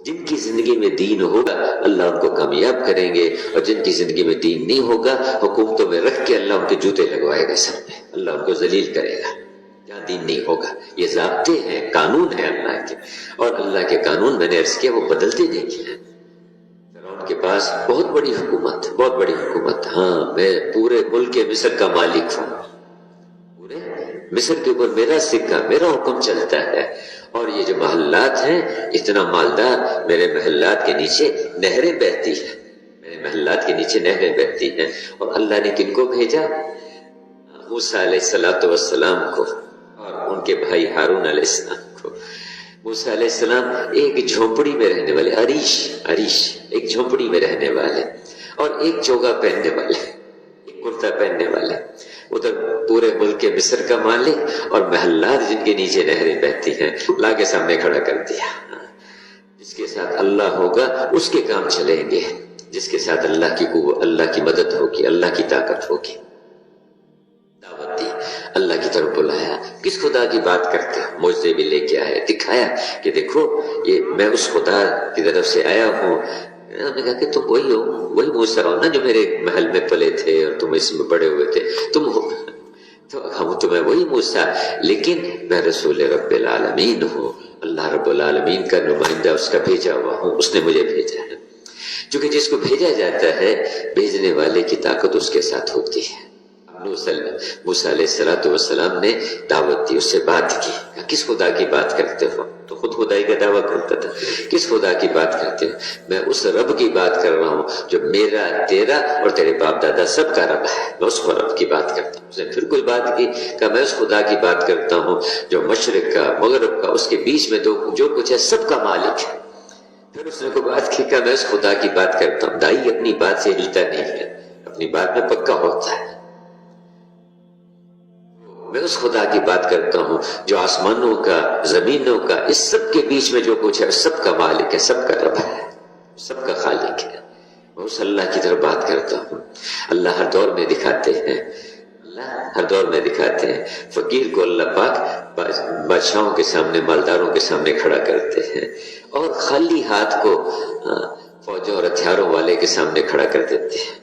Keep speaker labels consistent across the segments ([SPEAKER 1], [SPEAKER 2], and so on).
[SPEAKER 1] جن کی زندگی میں دین ہوگا اللہ ان کو کامیاب کریں گے، اور جن کی زندگی میں دین نہیں ہوگا حکومتوں میں رکھ کے اللہ ان کے جوتے لگوائے گا سب میں، اللہ ان کو ذلیل کرے گا جہاں دین نہیں ہوگا۔ یہ ضابطے ہیں، قانون ہے اللہ کے، اور اللہ کے قانون میں نے عرض کیا وہ بدلتے نہیں ہیں۔ فرعون کے پاس بہت بڑی حکومت، ہاں میں پورے ملک مصر کا مالک ہوں، پورے مصر کے اوپر میرا سکہ، میرا حکم چلتا ہے، اور یہ جو محلات ہیں اتنا مالدار، میرے محلات کے نیچے نہریں بہتی ہیں، میرے محلات کے نیچے نہریں بہتی ہیں۔ اور اللہ نے کن کو بھیجا؟ موسیٰ علیہ السلام کو اور ان کے بھائی ہارون علیہ السلام کو۔ موسیٰ علیہ السلام ایک جھونپڑی میں رہنے والے، عریش ایک جھونپڑی میں رہنے والے، اور ایک چوگا پہننے والے، ایک کرتا پہننے والے، ادھر پورے ملک کے مصر کا مالک، اور محلات جن کے نیچے نہریں بہتی ہیں لا کے سامنے کھڑا کر دیا۔ جس کے ساتھ اللہ ہوگا اس کے کام چلیں گے، جس کے ساتھ اللہ کی قوت، اللہ کی مدد ہوگی، اللہ کی طاقت ہوگی۔ دعوت دی، اللہ کی طرف بلایا، کس خدا کی بات کرتے ہو؟ مجھے بھی لے کے آئے، دکھایا کہ دیکھو یہ میں اس خدا کی طرف سے آیا ہوں۔ ہم نے کہا کہ تم وہی ہو، وہی موسیٰ ہو نا جو میرے محل میں پلے تھے اور تم اس میں بڑے ہوئے تھے، تم ہو۔ تو ہم تمہیں وہی موسیٰ، لیکن میں رسول رب العالمین ہوں، اللہ رب العالمین کا نمائندہ، اس کا بھیجا ہوا ہوں، اس نے مجھے بھیجا ہے۔ چونکہ جس کو بھیجا جاتا ہے بھیجنے والے کی طاقت اس کے ساتھ ہوتی ہے۔ موسیٰ علیہ السلام نے دعوت دی، اس سے بات کی، کس خدا کی بات کرتے ہو؟ تو خود خدائی کا دعویٰ کرتا تھا، کس خدا کی بات کرتے ہو؟ میں اس رب کی بات کر رہا ہوں جو میرا، تیرا اور تیرے باپ دادا سب کا رب ہے، میں اس رب کی بات کرتا ہوں۔ اس نے پھر کوئی بات کی، کہ میں اس خدا کی بات کرتا ہوں جو مشرق کا، مغرب کا، اس کے بیچ میں جو کچھ ہے سب کا مالک ہے۔ پھر اس نے کوئی بات کی کہ میں اس خدا کی بات کرتا ہوں۔ دائی اپنی بات سے ہلتا نہیں ہے، اپنی بات میں پکا ہوتا ہے۔ میں اس خدا کی بات کرتا ہوں جو آسمانوں کا، زمینوں کا، اس سب کے بیچ میں جو کچھ ہے سب کا مالک ہے، سب کا رب ہے، سب کا خالق ہے۔ میں اس اللہ کی طرف بات کرتا ہوں۔ اللہ ہر دور میں دکھاتے ہیں، ہر دور میں دکھاتے ہیں۔ فقیر کو اللہ پاک بادشاہوں کے سامنے، مالداروں کے سامنے کھڑا کرتے ہیں، اور خالی ہاتھ کو فوجوں اور ہتھیاروں والے کے سامنے کھڑا کر دیتے ہیں۔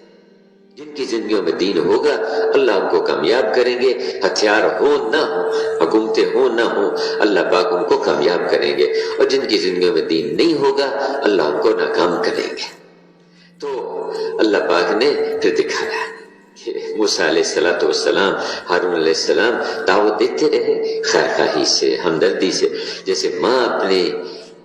[SPEAKER 1] جن کی زندگیوں میں دین ہوگا اللہ ان کو کامیاب کریں گے، ہتھیار ہو نہ ہو، حکومتیں ہو نہ ہو، اللہ پاک ان کو کامیاب کریں گے، اور جن کی زندگیوں میں دین نہیں ہوگا اللہ ان کو ناکام کریں گے۔ تو اللہ پاک نے پھر دکھایا کہ موسیٰ علیہ السلام، ہارون علیہ السلام دعوت دیتے رہے خیر خواہی سے، ہمدردی سے، جیسے ماں اپنے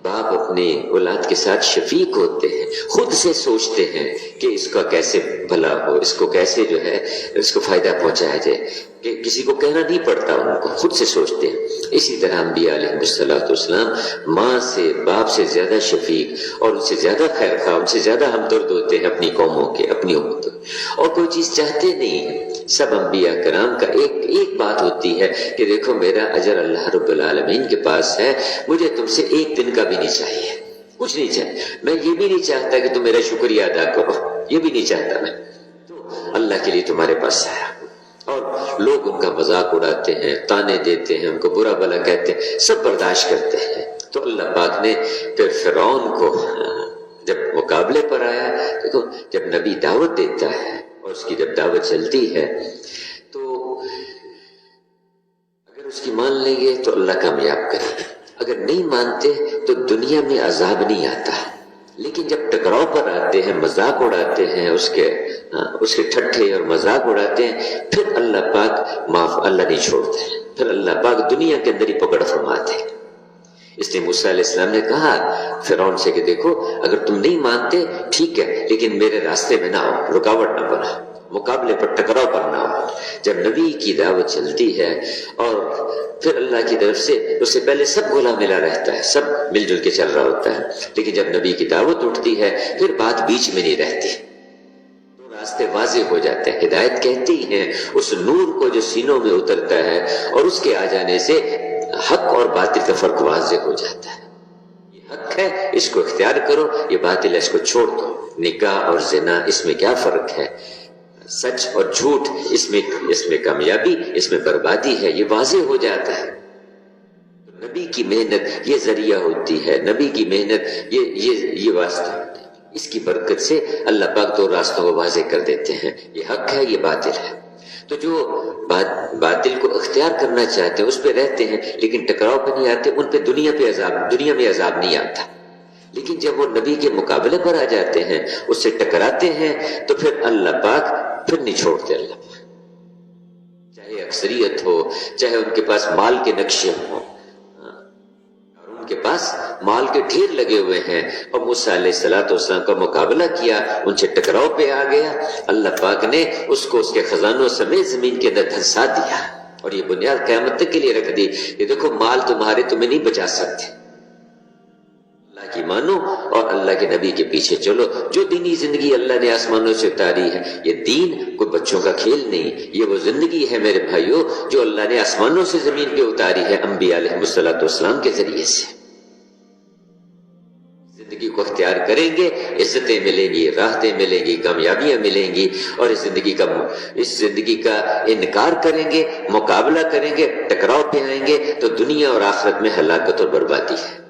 [SPEAKER 1] باپ اپنے اولاد کے ساتھ شفیق ہوتے ہیں، خود سے سوچتے ہیں کہ اس کا کیسے بھلا ہو، اس کو کیسے جو ہے اس کو فائدہ پہنچایا جائے، کہ کسی کو کہنا نہیں پڑتا، ان کو خود سے سوچتے ہیں۔ اسی طرح انبیاء علیہ السلام ماں سے، باپ سے زیادہ شفیق اور ان سے زیادہ خیر خواہ، ان سے زیادہ ہمدرد ہوتے ہیں اپنی قوموں کے، اپنی امتوں کے، اور کوئی چیز چاہتے نہیں ہیں۔ سب انبیاء کرام کا ایک بات ہوتی ہے کہ دیکھو میرا اجر اللہ رب العالمین کے پاس ہے، مجھے تم سے ایک دن کا بھی نہیں چاہیے، کچھ نہیں چاہیے، میں یہ بھی نہیں چاہتا کہ تم میرا شکریہ ادا کرو، یہ بھی نہیں چاہتا میں، تو اللہ کے لیے تمہارے پاس آیا۔ اور لوگ ان کا مذاق اڑاتے ہیں، طعنے دیتے ہیں، ان کو برا بھلا کہتے ہیں، سب برداشت کرتے ہیں۔ تو اللہ پاک نے پھر فرعون کو جب مقابلے پر آیا، دیکھو جب نبی دعوت دیتا ہے اور اس کی جب دعوت چلتی ہے تو اگر اس کی مان لیں گے تو اللہ کامیاب کرے گا، اگر نہیں مانتے تو دنیا میں عذاب نہیں آتا، لیکن جب ٹکراؤ پر آتے ہیں، مذاق اڑاتے ہیں، اس کے ٹھٹھے اور مذاق اڑاتے ہیں، پھر اللہ پاک اللہ نہیں چھوڑتے، پھر اللہ پاک دنیا کے اندر ہی پکڑ فرماتے ہیں۔ اس لیے موسیٰ علیہ السلام نے کہا فرعون سے کہ دیکھو اگر تم نہیں مانتے ٹھیک ہے، لیکن میرے راستے میں نہ آؤ، رکاوٹ نہ بنا، مقابلے پر، ٹکراؤ پر نہ ہو۔ جب نبی کی دعوت چلتی ہے اور پھر اللہ کی طرف سے، اس سے پہلے سب گلا ملا رہتا ہے، سب مل جل کے چل رہا ہوتا ہے، لیکن جب نبی کی دعوت اٹھتی ہے پھر بات بیچ میں نہیں رہتی، راستے واضح ہو جاتے ہیں۔ ہدایت کہتی ہے اس نور کو جو سینوں میں اترتا ہے اور اس کے آ جانے سے حق اور باطل کا فرق واضح ہو جاتا ہے۔ یہ حق ہے اس کو اختیار کرو، یہ باطل ہے اس کو چھوڑ دو۔ نکاح اور زنا اس میں کیا فرق ہے، سچ اور جھوٹ اس میں کامیابی، اس میں بربادی ہے، یہ واضح ہو جاتا ہے۔ نبی کی محنت یہ ذریعہ ہوتی ہے، نبی کی محنت یہ واسطہ ہوتا ہے۔ اس کی برکت سے اللہ پاک دو راستوں کو واضح کر دیتے ہیں، یہ حق ہے، یہ باطل ہے۔ تو جو باطل کو اختیار کرنا چاہتے ہیں اس پہ رہتے ہیں لیکن ٹکراؤ پہ نہیں آتے، ان پہ دنیا میں عذاب نہیں آتا، لیکن جب وہ نبی کے مقابلے پر آ جاتے ہیں، اس سے ٹکراتے ہیں، تو پھر اللہ پاک پھر نہیں چھوڑتے۔ اللہ پاک چاہے اکثریت ہو، چاہے ان کے پاس مال کے نقشے ہوں، اور ان کے پاس مال کے ڈھیر لگے ہوئے ہیں، اور موسیٰ علیہ السلام کا مقابلہ کیا، ان سے ٹکراؤ پہ آ گیا، اللہ پاک نے اس کو اس کے خزانوں سمیت زمین کے اندر دھنسا دیا، اور یہ بنیاد قیامت تک کے لیے رکھ دی کہ دیکھو مال تمہارے تمہیں نہیں بچا سکتے، اللہ کی مانو اور اللہ کے نبی کے پیچھے چلو۔ جو دینی زندگی اللہ نے آسمانوں سے اتاری ہے، یہ دین کوئی بچوں کا کھیل نہیں، یہ وہ زندگی ہے میرے بھائیوں جو اللہ نے آسمانوں سے زمین پہ اتاری ہے انبیاء علیہ السلام کے ذریعے سے۔ زندگی کو اختیار کریں گے، عزتیں ملیں گی، راحتیں ملیں گی، کامیابیاں ملیں گی، اور اس زندگی کا انکار کریں گے، مقابلہ کریں گے، ٹکراؤ پہ آئیں گے تو دنیا اور آخرت میں ہلاکت اور بربادی ہے۔